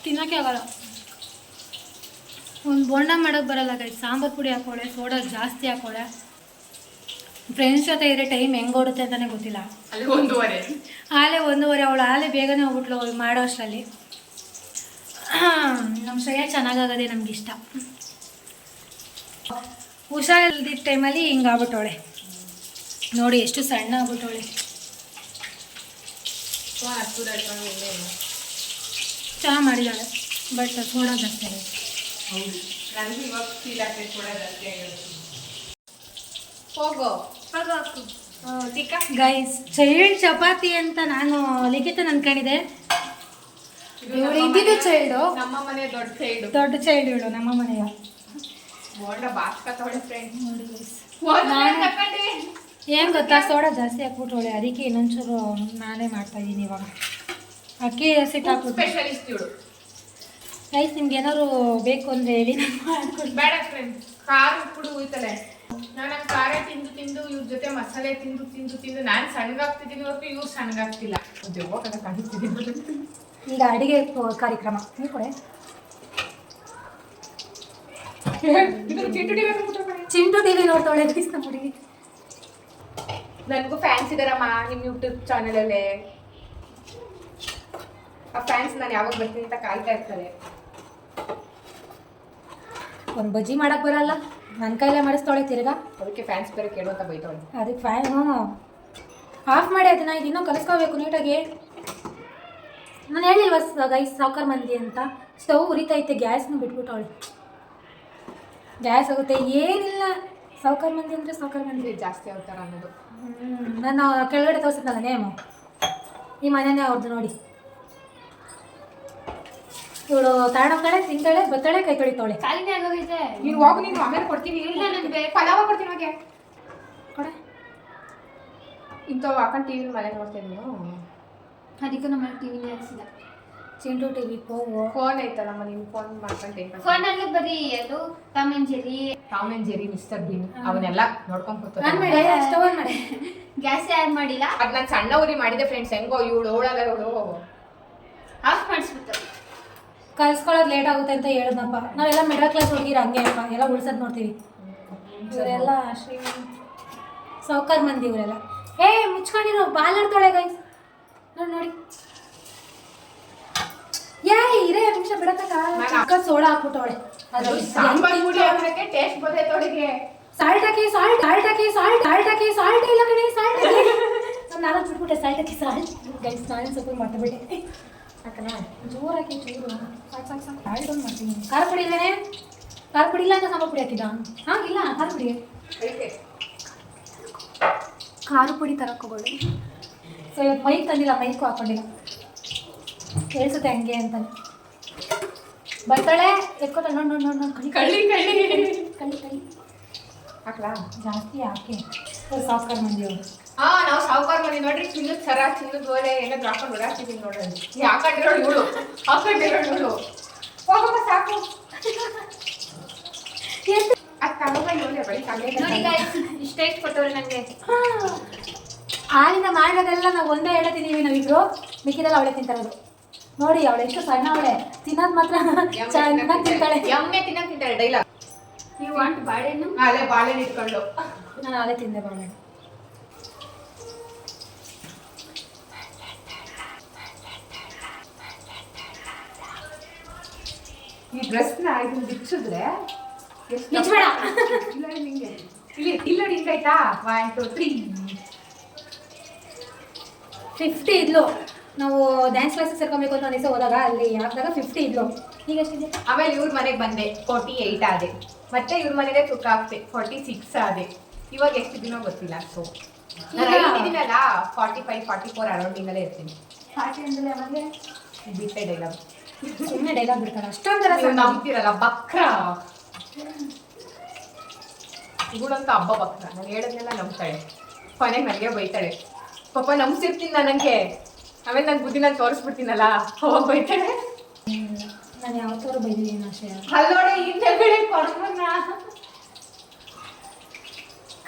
ತಿನ್ನೋಕ್ಕೆ ಆಗಲ್ಲ. ಒಂದು ಬೋಂಡ ಮಾಡೋಕ್ಕೆ ಬರಲ್ಲ ಗೈಸ್. ಸಾಂಬಾರು ಪುಡಿ ಹಾಕೋಳೆ, ಸೋಡಾ ಜಾಸ್ತಿ ಹಾಕೋಳೆ. ಫ್ರೆಂಡ್ಸ್ ಜೊತೆ ಇದ್ರೆ ಟೈಮ್ ಹೆಂಗೆ ಓಡುತ್ತೆ ಅಂತಲೇ ಗೊತ್ತಿಲ್ಲ. ಅಲ್ಲಿ 1:30 ಅವಳು ಆಲೆ ಬೇಗನೆ ಹೋಗ್ಬಿಟ್ಲು ಮಾಡೋ ಅಷ್ಟರಲ್ಲಿ. ನಮ್ಮ ಶ್ರೇಯ ಚೆನ್ನಾಗಾಗದೆ ನಮಗಿಷ್ಟ. ಹುಷಾರಿಲ್ದಿದ್ದ ಟೈಮಲ್ಲಿ ಹಿಂಗಾಗ್ಬಿಟ್ಟವಳೆ. ನೋಡಿ ಎಷ್ಟು ಸಣ್ಣ ಆಗ್ಬಿಟ್ಟವಳೆ. ಚೆನ್ನಾಗಿ ಮಾಡಿದ್ದಾಳೆ, ಬಟ್ ಸೋಡಾ ಜಾಸ್ತಿ ಆಗುತ್ತೆ. ನನಗೆ ಇವಾಗ ಫೀಲ್ ಆಗ್ತದೆ, ಸೋಡಾ ಜಾಸ್ತಿ ಆಗಿರುತ್ತೆ. ಹೋಗೋ ಗೈಸ್, ಚೈಲ್ಡ್ ಚಪಾತಿ ಅಂತ ನಾನು ಲಿಖಿತ ಅನ್ಕೊಂಡಿದ್ದೆ. ಇವಳು ಇದ್ದಿದ್ದು ಚೈಲ್ಡು, ನಮ್ಮ ಮನೆ ದೊಡ್ಡ ಚೈಲ್ಡ್ ಇವಳು, ನಮ್ಮ ಮನೆಯ. ಬೋಂಡ ಬಾಸ್ಕತ್ತವಳೆ ಫ್ರೆಂಡ್. ನೋಡಿ ಗೈಸ್, ಏನು ಗೊತ್ತಾ, ಸೋಡಾ ಜಾಸ್ತಿ ಹಾಕ್ಬಿಟ್ಟವಳೆ. ಅದಕ್ಕೆ ಇನ್ನೊಂಚೂರು ನಾನೇ ಮಾಡ್ತಾಯಿದ್ದೀನಿ ಇವಾಗ. ಅಕ್ಕಿ ಹಸಿಟ್ಟು ಹಾಕ್ಬಿಟ್ಟು. ಸ್ಪೆಷಲಿಸ್ಟ್ ಇವಳು. ಗೈಸ್, ನಿಮ್ಗೆ ಏನಾದ್ರು ಬೇಕು ಅಂದರೆ ಹೇಳಿ, ನಾನು ಮಾಡ್ಕೊಡ್ತೀನಿ. ಬೇಡ ಫ್ರೆಂಡ್, ಖಾರ ಪುಡಿ ಉಯ್ತಾಳೆ. ನಾನು ಖಾರ ತಿಂದು ಇವ್ರ ಜೊತೆ ಮಸಾಲೆ ತಿಂದು ನಾನು ಸಣ್ಣಗಾಗ್ತಿದ್ದೀನಿ ಹೊರತು ಇವ್ರು ಸಣ್ಣಗಾಗ್ತಿಲ್ಲ. ಈಗ ಅಡಿಗೆ ಕಾರ್ಯಕ್ರಮ ನೀವು ಕೊಡೆ. ಚಿಂಟು ಟಿವಿ ನೋಡ್ತಾಳೆ ಗೈಸ್ ನಮ್ಮ ಹುಡುಗಿ. ನನಗೂ ಫ್ಯಾನ್ಸ್ ಇದಾರಮ್ಮ ನಿಮ್ಮ ಯೂಟ್ಯೂಬ್ ಚಾನಲಲ್ಲೇ. ಆ ಫ್ಯಾನ್ಸ್ ನಾನು ಯಾವಾಗ ಬರ್ತೀನಿ ಅಂತ ಕಾಯ್ತಾ ಇರ್ತಾರೆ. ಒಂದು ಬಜ್ಜಿ ಮಾಡಕ್ಕೆ ಬರಲ್ಲ, ನನ್ನ ಕೈಲೇ ಮಾಡಿಸ್ತಾಳೆ ತಿರ್ಗಾ. ಅದಕ್ಕೆ ಫ್ಯಾನ್ಸ್ ಬೇರೆ ಕೇಳು ಅಂತ ಬೈತಾಳೆ. ಅದಕ್ಕೆ ಫ್ಯಾನು ಆಫ್ ಮಾಡಿ ಅದನ್ನ ಇದು ಇನ್ನೂ ಕಲಿಸ್ಕೋಬೇಕು ನೀಟಾಗಿ. ನಾನು ಹೇಳಿಲ್ವ ಗೈಸ್ ಸಾವ್ಕಾರ ಮಂದಿ ಅಂತ. ಸ್ಟವ್ ಉರಿತೈತೆ, ಗ್ಯಾಸ್ನು ಬಿಟ್ಬಿಟ್ಟವಳೆ. ಗ್ಯಾಸ್ ಆಗುತ್ತೆ ಏನಿಲ್ಲ. ಸಾವ್ಕಾರ ಮಂದಿ ಅಂದರೆ ಸಾವ್ಕಾರ ಮಂದಿ ಜಾಸ್ತಿ ಆಗ್ತಾರ ಅನ್ನೋದು. ನಾನು ಕೆಳಗಡೆ ತೋರಿಸಿದ್ನಲ್ಲ ನೇಮು, ಈ ಮನೆಯೇ ಅವ್ರದ್ದು ನೋಡಿ. ಇವಳು ತಾಣೋಗ್ತಾಳೆ, ತಿಂತಾಳೆ, ಬತ್ತಾಳೆ, ಕೈ ತೊಳಿತಾಳೆ. ಕಾಲಿನೇ ಆಗೋಗೈತೆ. ನೀನು ಹೋಗು, ನೀನು ಆಮೇಲೆ ಕೊಡ್ತೀನಿ. ಇಲ್ಲ ನನಗೆ ಪಲಾವ ಕೊಡ್ತೀನಿ ಹೋಗಿ. ಕೊಡೆ. ಇಂಥವು ಹಾಕೊಂಡು ಟಿ ವಿ ಮನೆ ನೋಡ್ತೀನಿ ನೀನು. ಅದಕ್ಕೆ ನಮ್ಮ ಟಿವಿನೇ ಹಾಕ್ಸಿಲ್ಲ. ಚಿಂಟು ಟಿವಿ ಹೋಗು. ಫೋನ್ ಐತಲ್ಲಮ್ಮ, ನೀನು ಫೋನ್ ಮಾಡ್ಕೊಂಡು ಫೋನಲ್ಲಿ ಬರೀ ಅದು Tom and Jerry, Tom and Jerry, Mister Bean ಅವನ್ನೆಲ್ಲ ನೋಡ್ಕೊಂಡು ನಾನು ಕೂತ್ಕೊಂಡು ಮಾಡಿ ಸ್ಟವ್ ಆನ್ ಮಾಡಿ. ಗ್ಯಾಸ್ ಆ್ಯಡ್ ಮಾಡಿಲ್ಲ. ಅದು ನಾನು ಸಣ್ಣ ಊರಿ ಮಾಡಿದೆ ಫ್ರೆಂಡ್ಸ್. ಹೆಂಗೋ ಇವಳು ಓಡಲ್ಲ ಇವಳು ಆಫ್ ಮಾಡಿಸ್ಬಿಟ್ಟು ಕಲ್ಸ್ಕೊಳ್ಳೋದು ಲೇಟ್ ಆಗುತ್ತೆ ಅಂತ ಹೇಳಿದ್ನಪ್ಪ. ನಾವೆಲ್ಲ ಮಿಡಲ್ ಕ್ಲಾಸ್ ಹುಡುಗಿರು ಹಂಗೆ ಅಪ್ಪ, ಎಲ್ಲ ಉಳ್ಸೋದು ನೋಡ್ತೀವಿ. ಇವರೆಲ್ಲ ಸಾವ್ಕಾರ ಮಂದಿ ಇವರೆಲ್ಲ. ಮುಚ್ಕೊಂಡಿರೋ ಬಾಲಾಡ್ತಾಳೆ ಗೈಸ್. ನೋಡಿ ನೋಡಿ. ಇರೇ ನಿಮಿಷ ಬಿಡಕ್ಕ ಸೋಡಾ ಹಾಕ್ಬಿಟ್ಟವಳೆ. ಸಾಂಬಾರ್ ಪುಡಿ ಹಾಕಕ್ಕೆ ಟೇಸ್ಟ್ ಬರ್ತೈತೆ ಅವಳಿಗೆ. ಸಾಲ್ಟ್ ಹಾಕಿ ಸಾಲ್ಟ್ ಹಾಕಿ ಸಾಲ್ಟ್ ಹಾಕಿ ಸಾಲ್ಟ್ ಇಲ್ಲ ಕಣೆ, ಸಾಲ್ಟ್ ಹಾಕಿ. ನಾನು ಬಿಟ್ಬಿಟ್ಟೆ ಸಾಲ್ಟ್ ಹಾಕಿ ಸಾಲ್ಟ್. ಗೈಸ್ ನಾನು ಸ್ವಲ್ಪ ಮಾಡ್ಬಿಟ್ಟೆ. ಹಾಕನಾ ಜೋರು ಹಾಕಿ ಚೂರು ಸಾಕು ಸಾಕು ಸಾಕು. ಸಾಲ್ಟ್ ಒಂದು ಮಾಡ್ತೀನಿ. ಖಾರ ಪುಡಿ ಇಲ್ಲನೇ? ಖಾರ ಪುಡಿ ಇಲ್ಲ ಅಂತ ಸಾಂಬಾರ್ ಪುಡಿ ಹಾಕಿದ್ದ? ಹಾಂ ಇಲ್ಲ ಖಾರ ಪುಡಿ. ಖಾರ ಪುಡಿ ತರಕೋಬೇಡಿ. ಸೊ ಇವತ್ತು ಮೈಕ್ ತಂದಿಲ್ಲ, ಮೈಕು ಹಾಕೊಂಡಿಲ್ಲ, ಕೇಳಿಸುತ್ತೆ ಹಂಗೆ ಅಂತಾನೆ. ಬರ್ತಾಳೆ ಎತ್ಕೋತಾಳೆ. ನೋಡಿ ನೋಡಿ ನೋಡಿ ನೋಡಿ. ಕಳ್ಳಿ ಕಳ್ಳಿ ಕಳಿ ಕಳಿ ಹಾಕ್ಲಾ? ಜಾಸ್ತಿ ಹಾಕಿ. ಸಾಫ್ಟ್ವೇರ್ ಮಂದಿ ಅವರು. ನಾವು ಸಾವುಕಾರ ಮಂದಿ ನೋಡ್ರಿ. ಚಿನ್ನದ ಸರ, ಚಿನ್ನದ ಗೋಲೆ ಏನಾದ್ರು ಹಾಕೊಂಡು ಓಡಾಡ್ತಿದ್ದೀನಿ ನೋಡ್ರಿ. ಹಾಕೊಂಡಿರೋಳು ಇವಳು, ಹಾಕೊಂಡಿರೋಳು ಇವಳು. ಹೋಗಪ್ಪ ಸಾಕು. ಅದು ತಗೊಂಬ ಇವಳೆ ಬಳಿ ನೋಡಿ ಗೈಸ್, ಇಷ್ಟೇ ಕೊಟ್ಟವ್ರೆ ನನಗೆ. ಹಾಲಿಂದ ಮಾಡೋದೆಲ್ಲ ನಾವು ಒಂದೇ ಎಳೆ ತಿಂದೀವಿ ನಾವಿಬ್ರು, ಮಿಕ್ಕಿದೆಲ್ಲ ಅವಳೆ ತಿಂತಾರೋದು. ನೋಡಿ ಅವಳು ಎಷ್ಟು ಸಣ್ಣ ಅವಳೆ, ತಿನ್ನೋದು ಮಾತ್ರ ಚೆನ್ನಾಗಿ ತಿಂತಾಳೆ. ಎಮ್ಮೆ ತಿನ್ನಕ್ ತಿಂತಾಳೆ ಡೈಲಾಗ್. ಯು ವಾಂಟ್ ಬಾಳೆಹಣ್ಣು? ಅಲ್ಲೇ ಬಾಳೆಹಣ್ಣು ಇಟ್ಕೊಂಡು. ನಾನು ಅಲ್ಲೇ ತಿಂದೆ ಬಾಳೆಹಣ್ಣು. ಈ ಡ್ರೆಸ್ನ ಇದನ್ನ ಬಿಚ್ಚಿದ್ರೆ ಬಿಚ್ಚಬೇಡ. ಇಲ್ಲ ನಿಂಗೆ ಇಲ್ಲಿ ಇಲ್ಲ ಹಿಂಗಾಯ್ತಾ. 1 2 3 50 ಇದ್ಲು. ನಾವು ಡ್ಯಾನ್ಸ್ ಕ್ಲಾಸಿಗೆ ಸೇರ್ಕೊಬೇಕು ಅಂತ ಒಂದಿವಸ ಹೋದಾಗ ಅಲ್ಲಿ ಹಾಕಿದಾಗ 50 ಇದ್ಲು. ಈಗ ಎಷ್ಟಿದೆ? ಆಮೇಲೆ ಇವ್ರ ಮನೆಗೆ ಬಂದೆ 48 ಆದೆ. ಮತ್ತೆ ಇವ್ರ ಮನೆಗೆ ತುಕ್ಕ ಹಾಕ್ತೆ 46 ಆದೆ. ಇವಾಗ ಎಷ್ಟು ದಿನ ಗೊತ್ತಿಲ್ಲ. ಸೊ ಇದೀನಲ್ಲ 45 44 ಅರೌಂಡಿಂಗಲ್ಲೇ ಇರ್ತೀನಿ. ಪಾರ್ಟಿ ಅಂದ್ರೆ ಅವಾಗೆ ಬಿಟ್ಟೆ ಡೈಲಾಗ್. ಸುಮ್ಮನೆ ಡೈಲಾಗ್ ಬಿಡ್ತಾಳೆ ಅಷ್ಟೊಂಥರ. ನೀವು ನಂಬ್ತಿರಲ್ಲ ಬಕ್ರ. ಇವಳಂತ ಹಬ್ಬ ಬಕ್ರ. ನಾನು ಹೇಳೋದನ್ನೆಲ್ಲ ನಂಬ್ತಾಳೆ, ಕೊನೆಗೆ ನನಗೆ ಬೈತಾಳೆ. ಪಾಪ ನಂಬ್ಸಿರ್ತೀನಿ ನನಗೆ, ಆಮೇಲೆ ನನ್ನ ಬುದ್ಧಿ ನಾನು ತೋರಿಸ್ಬಿಡ್ತೀನಲ್ಲ, ಹೋಗಿ ಬೈತಾಳೆ. ನಾನು ಯಾವತ್ತಾರು ಬೈದಿದ್ದೀನಿ ಆಶಯ. ಅಲ್ಲೋಡೆ ಹಿಂದೆಗಡೆ ಕೊಡ್ಬನ್ನ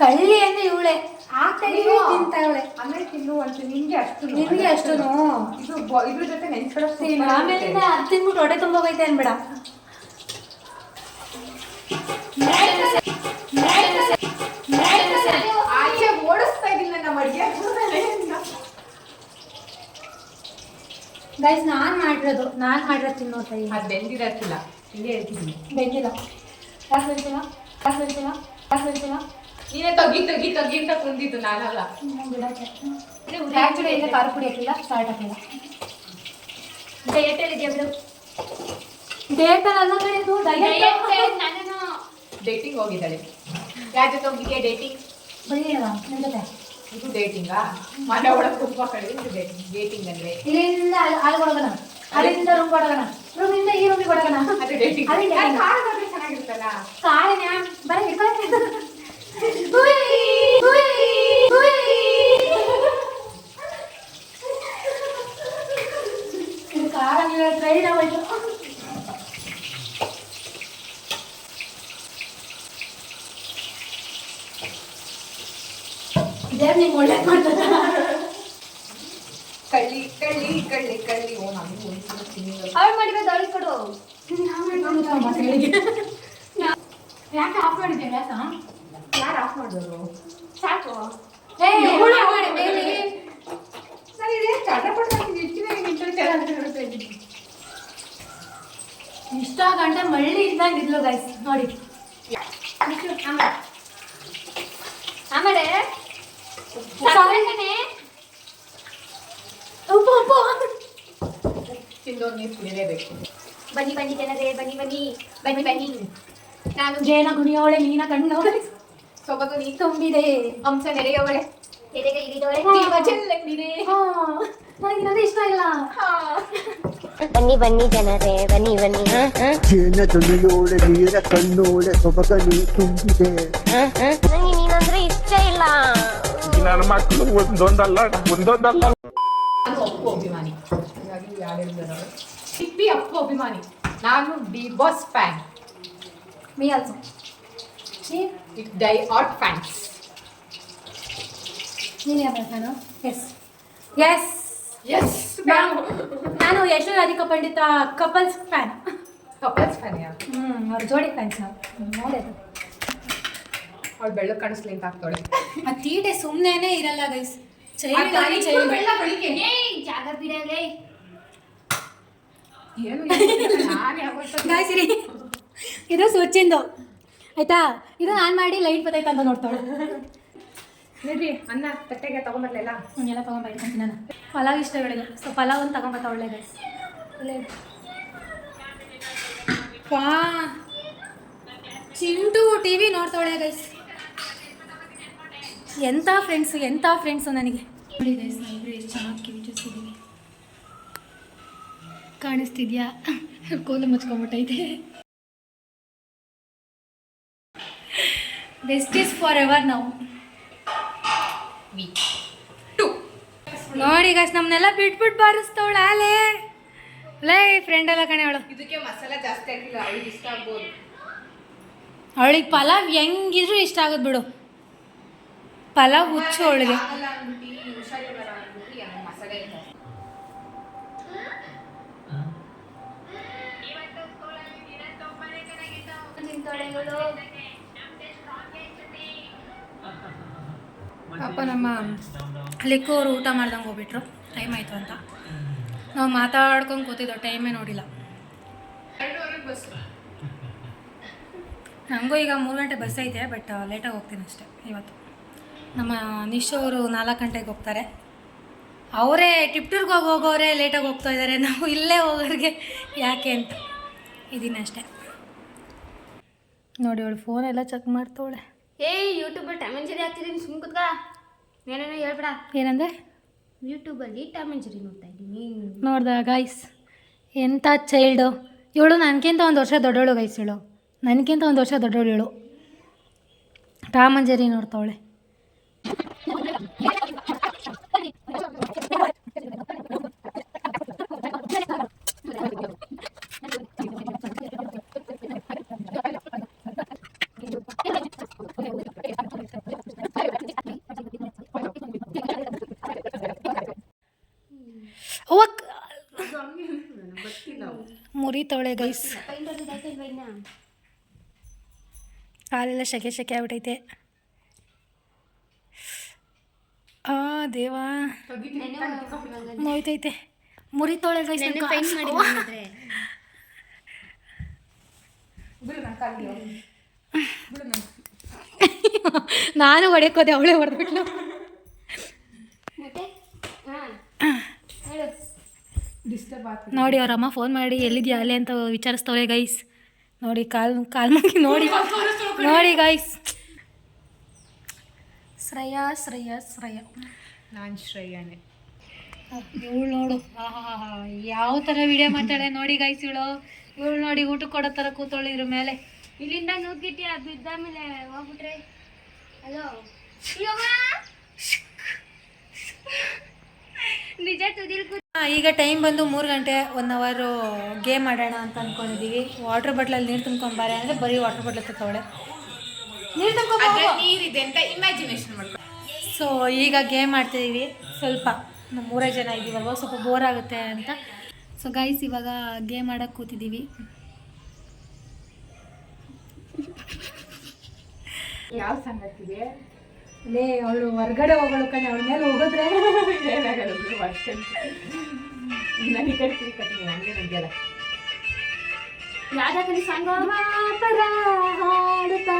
ಕಳ್ಳಿ ಅಂದ್ರೆ ಇವಳೆ ಆಗ್ತಾ ತಿಂತಾವಳೆ. ಆಮೇಲೆ ತಿನ್ನು ಅಂತ ನಿಂಗೆ ಅಷ್ಟು ನಿನಗೆ ಅಷ್ಟು ಇದು ಇದ್ರ ಜೊತೆ ನೆನ್ಸ್ಕೊಳ್ಳೋ ಆಮೇಲೆ ಅದು ತಿನ್ಬಿಟ್ಟು ಹೊಟ್ಟೆ ತುಂಬ ಬೈತೆ ಅನ್ಬೇಡ. ಆಚೆ ಓಡಿಸ್ತಾ ಇದ್ದೀನಿ ನನ್ನ ಅಡುಗೆ. ಗೈಸ್ ನಾನು ಮಾಡಿರೋದು ತಿನ್ನೋತಾ ಇಲ್ಲ. ಅದು ಬೆಂದಿರಕ್ಕಿಲ್ಲ, ಹಿಂಗೆ ಹೇಳ್ತಿದ್ದೀನಿ. ಬೆಂದಿಲ್ಲ. ಯಾಕೆ ಬೆಂದಿಲ್ಲ? ಯಾಕೆ ಬೆಂದಿಲ್ಲ? ಯಾಕೆ ಬೆಂದಿಲ್ಲ? ನೀನೇ ತೊಗಿ ತೊಗಿ ತೊಗಿ ಅಂತ ಕುಂದಿದ್ದು, ನಾನಲ್ಲ. ಬಿಡಕ್ಕೆ ಆ್ಯಕ್ಚುಲಿ ಇಲ್ಲ, ಖಾರ ಪುಡಿ ಹಾಕಿಲ್ಲ, ಸಾಲ್ಟ್ ಹಾಕಿಲ್ಲ. ಡಯಟ್ ಇದೆಯಾ ಬಿಡು. ಡೇಟಲ್ಲ ಕಡೆದು ಡಯಟ್. ನಾನು ಡೇಟಿಂಗ್ ಹೋಗಿದ್ದಾಳೆ. ಯಾರ ಜೊತೆ ಹೋಗಿದ್ಯಾ ಡೇಟಿಂಗ್? ಬರೀಲ್ಲ ನಿಮ್ಮ ಜೊತೆ. ಇದು ಡೇಟಿಂಗಾ? ಮನೆ ಒಳಗೆ ತುಂಬ ಕಡೆ ಇದು ಡೇಟಿಂಗ್ ಅಂದರೆ ಇಲ್ಲಿಂದ ಅಲ್ಲಿಗೆ ಹೋಗೋಣ, ಅಲ್ಲಿಂದ ರೂಮ್ ಕೊಡೋಣ, ರೂಮಿಂದ ಈ ರೂಮಿಗೆ ಕೊಡೋಣ. ಅದು ಡೇಟಿಂಗ್. ಅದೇ dating. ಕಾರಣದಲ್ಲಿ ಚೆನ್ನಾಗಿರುತ್ತಲ್ಲ. ಕಾಳಿನ ಬರೀ ಹಿಡ್ಕೊಂಡು ಕಾಳ ಟ್ರೈನ್ ಆಗೋಯ್ತು. ದೇವ್ರು ನಿಮ್ಗೆ ಒಳ್ಳೇದು ಮಾಡ್ತದ. ಕಳ್ಳಿ ಕಳ್ಳಿ ಕಳ್ಳಿ ಕಳ್ಳಿ. ಓ ನಮಗೂ ಒಂದು ತಿಂಗಳು ಅವಳು ಮಾಡಿರೋದು ಅವಳಿಗೆ ಕೊಡು. ಯಾಕೆ ಆಫ್ ಮಾಡಿದ್ದೆ ಗ್ಯಾಸ? ಯಾರು ಆಫ್ ಮಾಡಿದ್ರು? ಸಾಕು. ಮೇಲೆ ನಾನು ಇದೇ ಚಟಪಟ ಇರ್ತೀನಿ. ಇಷ್ಟ ಗಂಟೆ ಮಳ್ಳಿ ಇದ್ದಂಗೆ ಇದ್ಲು ಗೈಸ್ ನೋಡಿ. ಆಮೇಲೆ ಉಪ್ಪು ಉಪ್ಪು ತಿಂದೋರು ನೀರು ಕುಡಿಲೇಬೇಕು. ಬನ್ನಿ ಬನ್ನಿ ಜನರೇ, ಬನ್ನಿ ಬನ್ನಿ ಬನ್ನಿ ಬನ್ನಿ. ನಾನು ಜೇನ ಗುಣಿಯೋಳೆ ಮೀನ ಕಣ್ಣು ಸೊಬಗು ನೀ ತುಂಬಿದೆ. ಹಂಸ ನೆರೆಯವಳೆ ಎದೆಗೆ ಇರಿದೋಳೆ ಜೀವ ಚೆಲ್ಲಂದಿದೆ. ನನಗೆ ಇಷ್ಟ ಇಲ್ಲ. ಬನ್ನಿ ಬನ್ನಿ ಜನರೇ ಬನ್ನಿ ಬನ್ನಿ ಜೇನ ತುಳಿಯೋಳೆ ನೀರ ಕಣ್ಣೋಳೆ ಸೊಬಗನಿ ತುಂಬಿದೆ. ನನಗೆ ನೀನಂದ್ರೆ ಇಷ್ಟ ಇಲ್ಲ. ನನ್ನ ಮಕ್ಕಳು ಒಂದೊಂದಲ್ಲ. ನಾನು ಅಪ್ಪು ಅಭಿಮಾನಿ. ಹಾಗಾಗಿ ಯಾರು ಹೇಳಿದ್ರು ಟಿಪ್ಪಿ ಅಪ್ಪು ಅಭಿಮಾನಿ. ನಾನು D boss fan. Me also. It die at fans. ನೀನು ಯಾವ ಫ್ಯಾನು? ಎಸ್ ಎಸ್ ಎಸ್ ನಾನು Yash Radhika Pandit couples fan. Couples fan ಯಾರು? ಅವ್ರ ಜೋಡಿ ಫ್ಯಾನ್ಸ್ ನಾವು ನೋಡೋದು. ಅವಳು ಬೆಳ್ಳಗೆ ಕಾಣಿಸ್ಲಿ ಅಂತ ಆಗ್ತಾಳೆ. ಆ ತೀಟೆ ಸುಮ್ಮನೆ ಇರಲ್ಲ ಗೈಸ್. ಬೆಳ್ಳ ಬೆಳಿಗ್ಗೆ ಏಯ್ ಜಾಗ ಬಿಡಲೇ. ಏನು ನಾನು ಯಾವತ್ತೂ ಗಾಯ್ಸ್ ಇರಿ, ಇದು ಸ್ವಿಚ್ಚಿಂದು ಆಯ್ತಾ. ಇದು ನಾನು ಮಾಡಿ ಲೈಟ್ ಬತ್ತೈತೆ ಅಂತ ನೋಡ್ತಾಳೆ. ನೋಡ್ರಿ ಅನ್ನ ತಟ್ಟೆಗೆ ತಗೊಂಬರ್ಲಿಲ್ಲ. ಎಲ್ಲ ತೊಗೊಂಬರ್ತೀನಿ ನಾನು. ಪಲಾವ್ ಇಷ್ಟ ಬೆಳಗ್ಗೆ, ಸೊ ಪಲಾವ್ ಒಂದು ತಗೊಂಬತ್ತ ಒಳ್ಳೆ ಗೈಸ್. ವಾ ಚಿಂಟು ಟಿ ವಿ ನೋಡ್ತಾಳೆ ಗೈಸ್. ಎಂಥ ಫ್ರೆಂಡ್ಸು ನನಗೆ. ನೋಡಿ ಗೈಸ್, ನಾವಿಬ್ರು ಎಷ್ಟು ಚೆನ್ನಾಗಿ ಕಿವಿ ಚೂಸಿದ್ದೀವಿ. ಕಾಣಿಸ್ತಿದ್ಯಾ? ಕೂದಲು ಮುಚ್ಕೊಂಬಿಟ್ಟೈತೆ. ಬೆಸ್ಟ್ ಈಸ್ ಫಾರ್ ಎವರ್ ನಾವು. ನೋಡಿ ಗೈಸ್, ನಮ್ಮನ್ನೆಲ್ಲ ಬಿಟ್ಬಿಟ್ಟು ಬಾರಿಸ್ತವಳ ಅಲೇ. ಲೇ ಫ್ರೆಂಡ್ ಎಲ್ಲ ಕಣೆ ಅವಳು. ಇದಕ್ಕೆ ಮಸಾಲೆ ಜಾಸ್ತಿ ಹಾಕಿಲ್ಲ, ಅವಳಿಗೆ ಇಷ್ಟ ಆಗ್ಬೋದು. ಅವಳಿಗೆ ಪಲಾವ್ ಹೆಂಗಿದ್ರು ಇಷ್ಟ ಆಗೋದು ಬಿಡು. ಪಲಾವ್ ಹುಚ್ಚು ಅವಳಿಗೆ. ಮಸಾಲೆ ನಿಂತೋಳೆ ಇವಳು. ಪಾಪ ನಮ್ಮ ಲಿಕ್ಕೋರು ಊಟ ಮಾಡ್ದಂಗೆ ಹೋಗ್ಬಿಟ್ರು, ಟೈಮ್ ಆಯಿತು ಅಂತ. ನಾವು ಮಾತಾಡ್ಕೊಂಡು ಕೂತಿದ್ದೋ, ಟೈಮೇ ನೋಡಿಲ್ಲ. ನನಗೂ ಈಗ 3 ಗಂಟೆ ಬಸ್ ಐತೆ, ಬಟ್ ಲೇಟಾಗಿ ಹೋಗ್ತೀನಿ ಅಷ್ಟೇ ಇವತ್ತು. ನಮ್ಮ ನಿಶು ಅವರು 4 ಗಂಟೆಗೆ ಹೋಗ್ತಾರೆ. ಅವರೇ ಟಿಪ್ಟೂರ್ಗೆ ಹೋಗೋರೆ ಲೇಟಾಗಿ ಹೋಗ್ತಾ ಇದ್ದಾರೆ. ನಾವು ಇಲ್ಲೇ ಹೋಗೋರಿಗೆ ಯಾಕೆ ಅಂತ ಇದೀನಿ ಅಷ್ಟೇ. ನೋಡಿ ಅವಳು ಫೋನೆಲ್ಲ ಚೆಕ್ ಮಾಡ್ತಾವಳೆ. ಏಯ್ ಯೂಟ್ಯೂಬಲ್ಲಿ ಟಾಮ್ ಆ್ಯಂಡ್ ಜೆರಿ ಹಾಕ್ತಿದ್ದೀನಿ, ಸುಮ್ಮನೆ ಕುತ್ಕ. ಏನೇನೋ ಹೇಳ್ಬೇಡ. ಏನಂದರೆ ಯೂಟ್ಯೂಬಲ್ಲಿ ಟಾಮ್ ಆ್ಯಂಡ್ ಜೆರಿ ನೋಡ್ತಾ ಇದ್ದೀನಿ. ನೋಡ್ದ ಗೈಸ್, ಎಂಥ ಚೈಲ್ಡು ಇವಳು. ನನಗಿಂತ 1 ವರ್ಷ ದೊಡ್ಡವಳು ಗೈಸ್ ಇವಳು. ನನಗಿಂತ 1 ವರ್ಷ ದೊಡ್ಡವಳು ಇವಳು. ಟಾಮ್ ಆ್ಯಂಡ್ ಜೆರಿ ನೋಡ್ತಾವಳೆ. ಮುರಿತವಳೆ ಗೈಸ್. ಕಾಲೆಲ್ಲ ಶೆಕೆ ಆಗ್ಬಿಟ್ಟೈತೆ. ಆ ದೇವಾ, ನೋಯ್ತೈತೆ. ಮುರಿತವಳೆ ಗೈಸ್. ನಾನು ಹೊಡೆಯೋಕೋದೆ, ಅವಳೇ ಹೊಡೆದ್ಬಿಟ್ಲು. ಮತ್ತೆ ಹೇಳು. ನೋಡಿ ಅವರಮ್ಮ ಫೋನ್ ಮಾಡಿ ಎಲ್ಲಿದ್ಯಾ ಅಲ್ಲೇ ಅಂತ ವಿಚಾರಿಸ್ತವ್ರೆ ಗೈಸ್. ನೋಡಿ ಕಾಲ್ ಮುಗಿ ನೋಡಿ ನೋಡಿ ಗೈಸ್. ಶ್ರೇಯಾ. ನಾನು ಶ್ರೇಯಾನೆ. ಇವಳು ನೋಡು, ಯಾವ ಥರ ವಿಡಿಯೋ ಮಾಡ್ತಾಳೆ ನೋಡಿ ಗೈಸ್. ಇವಳು ನೋಡಿ ಊಟಕ್ಕೆ ಕೊಡೋ ಥರ ಕೂತವಳು ಇದ್ರ ಮೇಲೆ. ಇಲ್ಲಿಂದ ನುಗ್ಗಿಟ್ಟಿ ಅದು ಬಿದ್ದಾದ್ಮೇಲೆ ಹೋಗ್ಬಿಟ್ರೆ ಹಲೋ ನಿಜ ತುದಿಲ್ ಈಗ ಟೈಮ್ ಬಂದು 3 ಗಂಟೆ. 1 ಅವರ್ ಗೇಮ್ ಆಡೋಣ ಅಂತ ಅಂದ್ಕೊಂಡಿದ್ದೀವಿ. ವಾಟರ್ ಬಾಟ್ಲಲ್ಲಿ ನೀರು ತುಂಬ್ಕೊಂಬಾರೆ ಅಂದರೆ ಬರೀ ವಾಟರ್ ಬಾಟ್ಲ್ ತಗೊಳ್ಳೆ ನೀರು ತುಂಬ್ಕೊಂಬ. ನೀರಿದೆ ಅಂತ ಇಮ್ಯಾಜಿನೇಷನ್ ಮಾಡ್ಕೊಂಡು. ಸೊ ಈಗ ಗೇಮ್ ಆಡ್ತಿದ್ದೀವಿ. ಸ್ವಲ್ಪ ನಮ್ಮ 3 ಜನ ಇದ್ದೀವಲ್ವ, ಸ್ವಲ್ಪ ಬೋರ್ ಆಗುತ್ತೆ ಅಂತ. ಸೊ ಗೈಸ್ ಇವಾಗ ಗೇಮ್ ಆಡೋಕ್ಕೆ ಕೂತಿದ್ದೀವಿ. ಯಾವ ಸಂಗತಿಗೆ ಲೇ ಅವಳು ಹೊರಗಡೆ ಹೋಗೋಳು ಕಣೆ, ಅವಳ ಮೇಲೆ ಹೋಗಿದ್ರೆ ಏನಾಗಲ್ಲ ಬಿಡು, ಅಷ್ಟೇ. ನನಗೆ ಕಟ್ತೀನಿ ಹಂಗೆ ನಡೆಯಲ್ಲ. ಯಾವ್ದಾಕಲಿ ಸಾಂಗ್ ಹಾಡುತ್ತಾ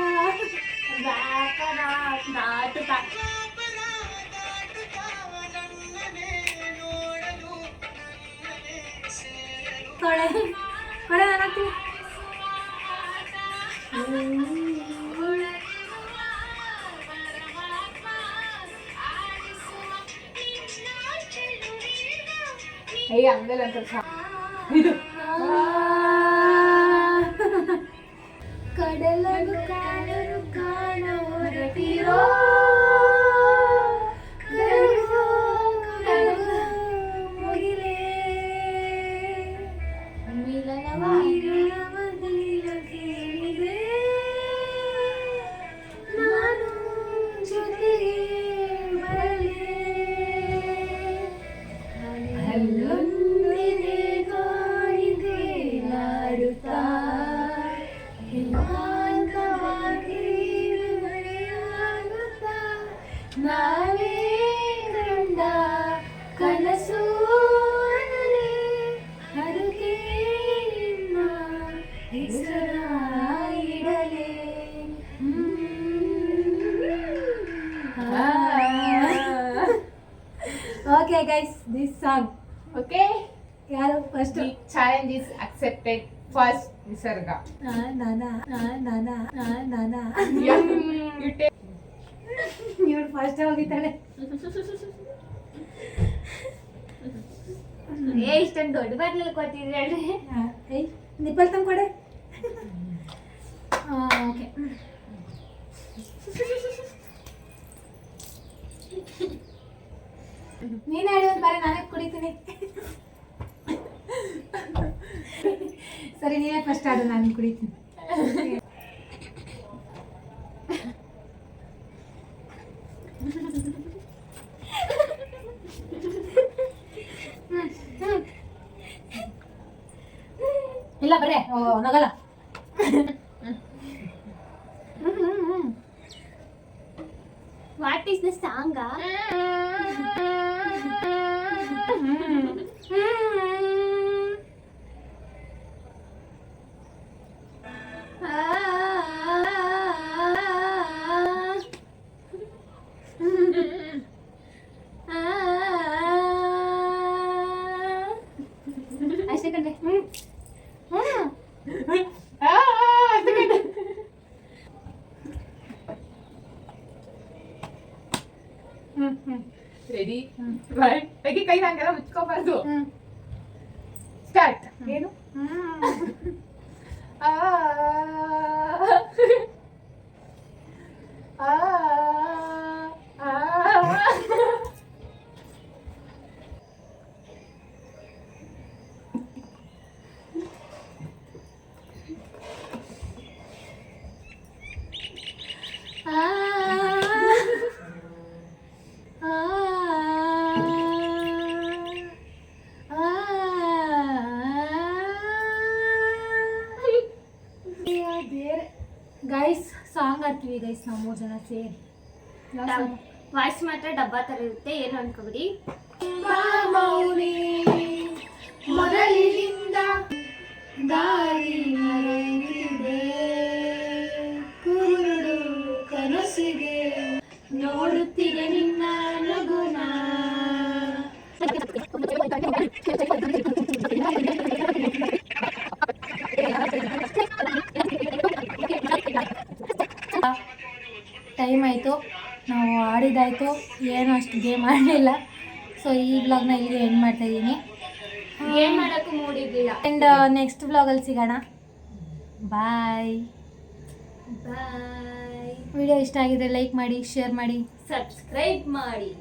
ಕೊಳೆ ಕೊಳೆ ನಾನು ಹಾಕ್ತೀನಿ. ಹಂಗಲ್ಲ ಇದು ಕಡಲನು ಕಾಣಲು ಕಾಣ ಹೊರಟಿರೋ ಮುಗಿಲೇ ಕೇಳಿದೆ ನಾನು ಜೊತೆಗೆ ಬರಲೇ ಅಲ್ಲೊಂದಿದೆ ಗಾಳಿಗೆ ನಾಡುತ್ತಾ ಏಕಾಂತವಾಗಿ ಮರೆಯಾಗುತ್ತಾ ನಾವೇ ಕಂಡ ಕನಸು ಅನ್ನಲೇ ಅದಕ್ಕೆ ನಿನ್ನ ಹೆಸರ ಇಡಲೇ okay guys this song okay ಯಾರು first the challenge is accepted first Nisarga ಇವಳು ಫಸ್ಟ್ ಹೋಗಿದ್ದಾಳೆ ಇಷ್ಟೊಂದು ದೊಡ್ಡ ಬಾಟ್ಲಲ್ಲಿ ಕೊಟ್ಟಿದ್ರಲ್ರಿ ನಿಪ್ಪಲ್ ತಂದು ಕೊಡೆ ಓಕೆ ನೀನು ಹೇಳಿ ಒಂದು ಬಾರಿ ನಾನೇ ಕುಡಿತೀನಿ ಸರಿ ನೀನೇ ಫಸ್ಟ್ ಆಡು ನಾನು ಕುಡಿತೀನಿ ಇಲ್ಲ ಬರ್ರೆ ನಗಲ್ಲ ವಾಟ್ ಈಸ್ ದ ಸಾಂಗ ಅಷ್ಟೇ ಕಣ್ರೆ ರೆಡಿ ತೆಗಿ ಕೈ ಹಂಗೆಲ್ಲ ಮುಚ್ಕೋಬಾರ್ದು ಸ್ಟಾರ್ಟ್ ಏನು ಆ ಆ ಆ ಗೈಸ್ ಸಾಂಗ್ ಆಡ್ತೀವಿ ಗೈಸ್ ನಾವು 3 ಜನ ಸೇರಿ ವಾಯ್ಸ್ ಮಾತ್ರ ಡಬ್ಬಾ ತರ ಇರುತ್ತೆ ಏನು ಅನ್ಕೋಬಿಡಿ ಮೌನಿ ಮೊದಲಿನಿಂದ ದಾರಿ ಮರೆತಿದೆ ಕುರುಡು ಕನಸಿಗೆ ನೋಡುತ್ತಿದೆ ನಿನ್ನ ನಗುನ ಟೈಮ್ ಆಯಿತು ನಾವು ಆಡಿದಾಯಿತು ಏನೂ ಅಷ್ಟು ಗೇಮ್ ಆಡಲಿಲ್ಲ ಸೊ ಈ ವ್ಲಾಗ್ನ ಇಲ್ಲಿಗೆ ಎಂಡ್ ಮಾಡ್ತಾ ಇದ್ದೀನಿ ಏನ್ ಮಾಡೋಕ್ಕೂ ಮೂಡಿದ್ದಿಲ್ಲ ಆ್ಯಂಡ್ ನೆಕ್ಸ್ಟ್ ವ್ಲಾಗಲ್ಲಿ ಸಿಗೋಣ ಬಾಯ್ ಬಾಯ್ ವಿಡಿಯೋ ಇಷ್ಟ ಆಗಿದ್ರೆ ಲೈಕ್ ಮಾಡಿ ಶೇರ್ ಮಾಡಿ ಸಬ್ಸ್ಕ್ರೈಬ್ ಮಾಡಿ